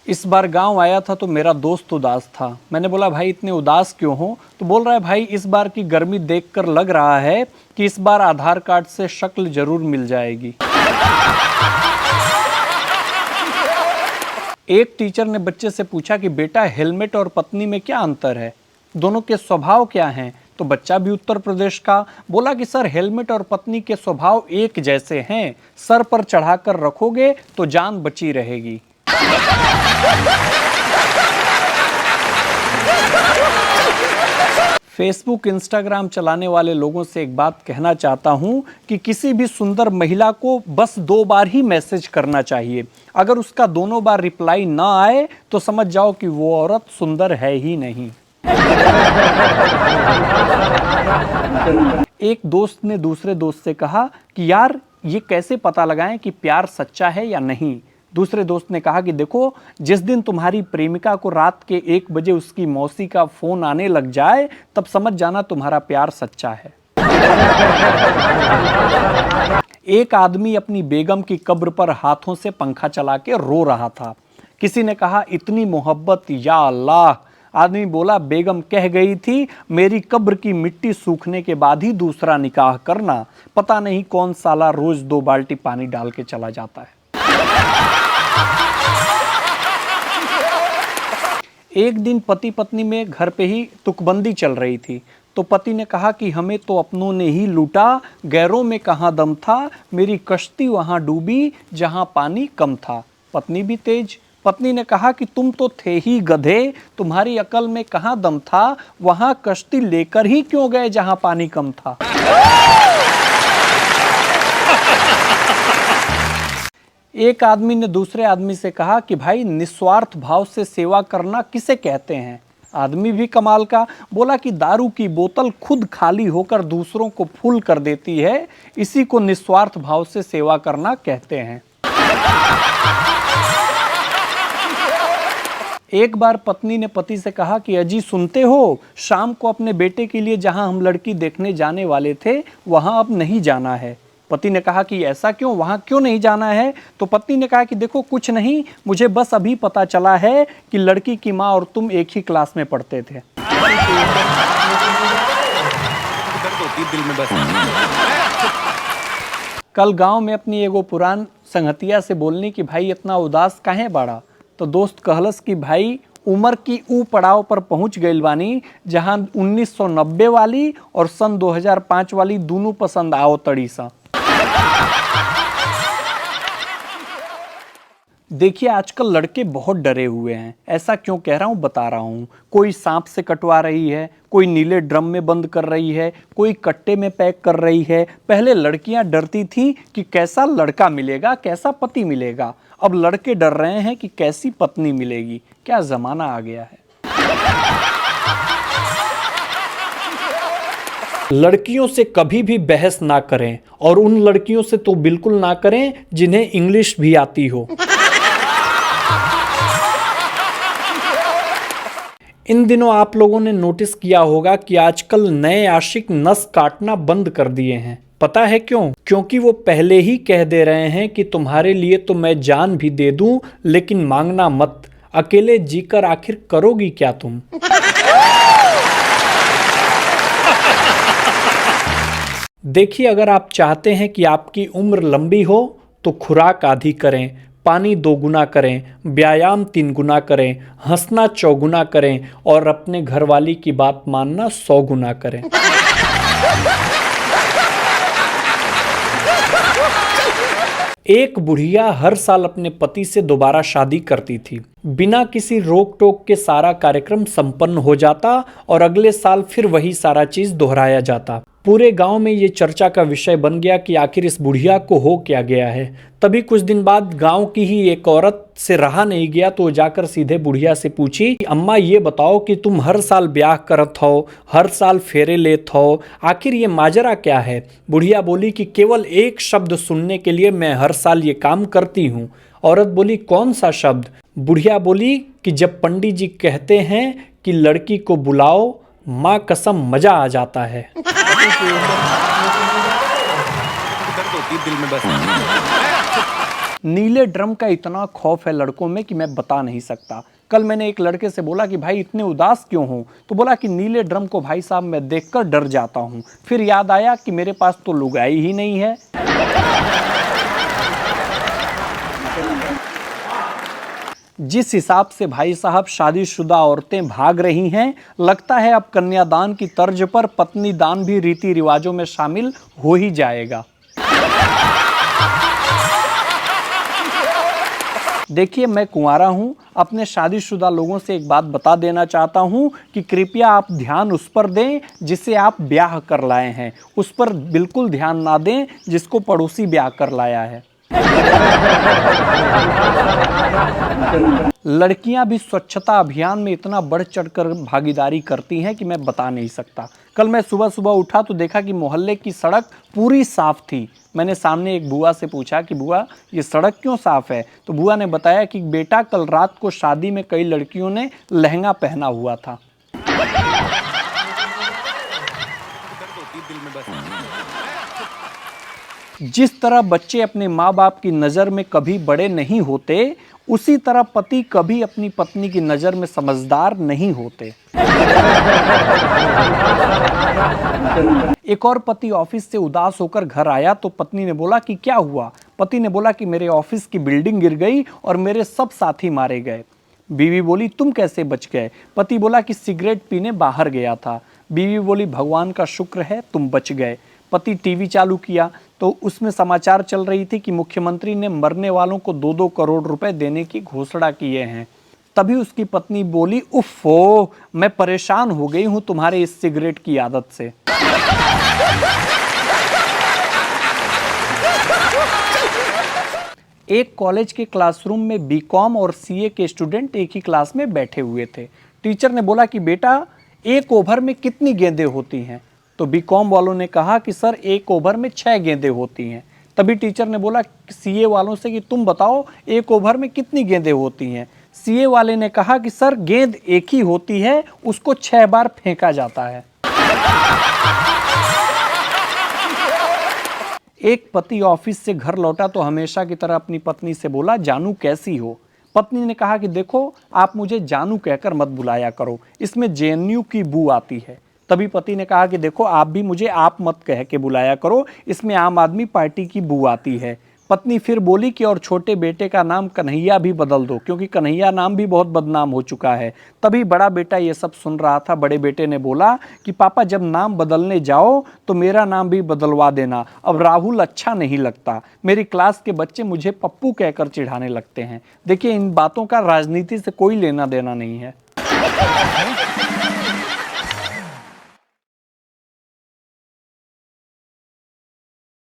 इस बार गांव आया था तो मेरा दोस्त उदास था। मैंने बोला भाई इतने उदास क्यों हो? तो बोल रहा है भाई इस बार की गर्मी देखकर लग रहा है कि इस बार आधार कार्ड से शक्ल जरूर मिल जाएगी। एक टीचर ने बच्चे से पूछा कि बेटा हेलमेट और पत्नी में क्या अंतर है, दोनों के स्वभाव क्या हैं? तो बच्चा भी उत्तर प्रदेश का बोला कि सर हेलमेट और पत्नी के स्वभाव एक जैसे हैं, सर पर चढ़ाकर रखोगे तो जान बची रहेगी। फेसबुक इंस्टाग्राम चलाने वाले लोगों से एक बात कहना चाहता हूं कि किसी भी सुंदर महिला को बस 2 बार ही मैसेज करना चाहिए। अगर उसका दोनों बार रिप्लाई ना आए तो समझ जाओ कि वो औरत सुंदर है ही नहीं। एक दोस्त ने दूसरे दोस्त से कहा कि यार ये कैसे पता लगाएं कि प्यार सच्चा है या नहीं। दूसरे दोस्त ने कहा कि देखो, जिस दिन तुम्हारी प्रेमिका को रात के 1 बजे उसकी मौसी का फोन आने लग जाए तब समझ जाना तुम्हारा प्यार सच्चा है। एक आदमी अपनी बेगम की कब्र पर हाथों से पंखा चला के रो रहा था। किसी ने कहा इतनी मोहब्बत, या अल्लाह। आदमी बोला बेगम कह गई थी मेरी कब्र की मिट्टी सूखने के बाद ही दूसरा निकाह करना। पता नहीं कौन साला रोज 2 बाल्टी पानी डाल के चला जाता है। एक दिन पति पत्नी में घर पे ही तुकबंदी चल रही थी तो पति ने कहा कि हमें तो अपनों ने ही लूटा, गैरों में कहाँ दम था, मेरी कश्ती वहां डूबी जहां पानी कम था। पत्नी भी तेज। पत्नी ने कहा कि तुम तो थे ही गधे, तुम्हारी अकल में कहाँ दम था, वहां कश्ती लेकर ही क्यों गए जहां पानी कम था। एक आदमी ने दूसरे आदमी से कहा कि भाई निस्वार्थ भाव से सेवा करना किसे कहते हैं? आदमी भी कमाल का बोला कि दारू की बोतल खुद खाली होकर दूसरों को फुल कर देती है, इसी को निस्वार्थ भाव से सेवा करना कहते हैं। एक बार पत्नी ने पति से कहा कि अजी सुनते हो, शाम को अपने बेटे के लिए जहां हम लड़की देखने जाने वाले थे वहां अब नहीं जाना है। पति ने कहा कि ऐसा क्यों, वहां क्यों नहीं जाना है? तो पत्नी ने कहा कि देखो कुछ नहीं, मुझे बस अभी पता चला है कि लड़की की माँ और तुम एक ही क्लास में पढ़ते थे। कल गांव में अपनी एगो पुरान संगतिया से बोलनी कि भाई इतना उदास काहे बाड़ा? तो दोस्त कहलस कि भाई उम्र की ऊ पड़ाव पर पहुंच गइल बानी जहां 1990 वाली और सन 2005 वाली दोनों पसंद आओ तड़ी सा। देखिए आजकल लड़के बहुत डरे हुए हैं। ऐसा क्यों कह रहा हूं बता रहा हूं। कोई सांप से कटवा रही है, कोई नीले ड्रम में बंद कर रही है, कोई कट्टे में पैक कर रही है। पहले लड़कियां डरती थी कि कैसा लड़का मिलेगा, कैसा पति मिलेगा। अब लड़के डर रहे हैं कि कैसी पत्नी मिलेगी। क्या जमाना आ गया है। लड़कियों से कभी भी बहस ना करें और उन लड़कियों से तो बिल्कुल ना करें जिन्हें इंग्लिश भी आती हो। इन दिनों आप लोगों ने नोटिस किया होगा कि आजकल नए आशिक नस काटना बंद कर दिए हैं। पता है क्यों? क्योंकि वो पहले ही कह दे रहे हैं कि तुम्हारे लिए तो मैं जान भी दे दूं, लेकिन मांगना मत। अकेले जीकर आखिर करोगी क्या तुम? देखिए अगर आप चाहते हैं कि आपकी उम्र लंबी हो तो खुराक आधी करें, पानी 2 गुना करें, व्यायाम 3 गुना करें, हंसना 4 गुना करें और अपने घरवाली की बात मानना 100 गुना करें। एक बुढ़िया हर साल अपने पति से दोबारा शादी करती थी। बिना किसी रोक टोक के सारा कार्यक्रम संपन्न हो जाता और अगले साल फिर वही सारा चीज दोहराया जाता। पूरे गांव में ये चर्चा का विषय बन गया कि आखिर इस बुढ़िया को हो क्या गया है। तभी कुछ दिन बाद गांव की ही एक औरत से रहा नहीं गया तो जाकर सीधे बुढ़िया से पूछी, अम्मा ये बताओ कि तुम हर साल ब्याह करत हो, हर साल फेरे लेत हो, आखिर ये माजरा क्या है? बुढ़िया बोली कि केवल एक शब्द सुनने के लिए मैं हर साल ये काम करती हूँ। औरत बोली कौन सा शब्द? बुढ़िया बोली कि जब पंडित जी कहते हैं कि लड़की को बुलाओ, माँ कसम मजा आ जाता है। नीले ड्रम का इतना खौफ है लड़कों में कि मैं बता नहीं सकता। कल मैंने एक लड़के से बोला कि भाई इतने उदास क्यों हो, तो बोला कि नीले ड्रम को भाई साहब मैं देखकर डर जाता हूँ। फिर याद आया कि मेरे पास तो लुगाई ही नहीं है। जिस हिसाब से भाई साहब शादीशुदा औरतें भाग रही हैं, लगता है अब कन्यादान की तर्ज पर पत्नी दान भी रीति रिवाजों में शामिल हो ही जाएगा। देखिए, मैं कुंवारा हूं, अपने शादीशुदा लोगों से एक बात बता देना चाहता हूं कि कृपया आप ध्यान उस पर दें जिसे आप ब्याह कर लाए हैं, उस पर बिल्कुल ध्यान ना दें जिसको पड़ोसी ब्याह कर लाया है। लड़कियां भी स्वच्छता अभियान में इतना बढ़ चढ़कर भागीदारी करती हैं कि मैं बता नहीं सकता। कल मैं सुबह सुबह उठा तो देखा कि मोहल्ले की सड़क पूरी साफ थी। मैंने सामने एक बुआ से पूछा कि बुआ ये सड़क क्यों साफ है, तो बुआ ने बताया कि बेटा कल रात को शादी में कई लड़कियों ने लहंगा पहना हुआ था। जिस तरह बच्चे अपने माँ बाप की नज़र में कभी बड़े नहीं होते, उसी तरह पति कभी अपनी पत्नी की नज़र में समझदार नहीं होते। एक और पति ऑफिस से उदास होकर घर आया तो पत्नी ने बोला कि क्या हुआ। पति ने बोला कि मेरे ऑफिस की बिल्डिंग गिर गई और मेरे सब साथी मारे गए। बीवी बोली तुम कैसे बच गए। पति बोला कि सिगरेट पीने बाहर गया था। बीवी बोली भगवान का शुक्र है तुम बच गए। पति टीवी चालू किया तो उसमें समाचार चल रही थी कि मुख्यमंत्री ने मरने वालों को 2-2 करोड़ रुपए देने की घोषणा किए हैं। तभी उसकी पत्नी बोली उफ़ो, मैं परेशान हो गई हूं तुम्हारे इस सिगरेट की आदत से। एक कॉलेज के क्लासरूम में बीकॉम और सीए के स्टूडेंट एक ही क्लास में बैठे हुए थे। टीचर ने बोला कि बेटा एक ओवर में कितनी गेंदें होती हैं, तो बीकॉम वालों ने कहा कि सर एक ओवर में 6 गेंदें होती हैं। तभी टीचर ने बोला सीए वालों से कि तुम बताओ एक ओवर में कितनी गेंदें होती हैं। सीए वाले ने कहा कि सर गेंद एक ही होती है, उसको 6 बार फेंका जाता है। एक पति ऑफिस से घर लौटा तो हमेशा की तरह अपनी पत्नी से बोला जानू कैसी हो। पत्नी ने कहा कि देखो आप मुझे जानू कहकर मत बुलाया करो, इसमें जेएनयू की बू आती है। तभी पति ने कहा कि देखो आप भी मुझे आप मत कह के बुलाया करो, इसमें आम आदमी पार्टी की बू आती है। पत्नी फिर बोली कि और छोटे बेटे का नाम कन्हैया भी बदल दो, क्योंकि कन्हैया नाम भी बहुत बदनाम हो चुका है। तभी बड़ा बेटा ये सब सुन रहा था। बड़े बेटे ने बोला कि पापा जब नाम बदलने जाओ तो मेरा नाम भी बदलवा देना, अब राहुल अच्छा नहीं लगता। मेरी क्लास के बच्चे मुझे पप्पू कहकर चिढ़ाने लगते हैं। देखिए इन बातों का राजनीति से कोई लेना देना नहीं है।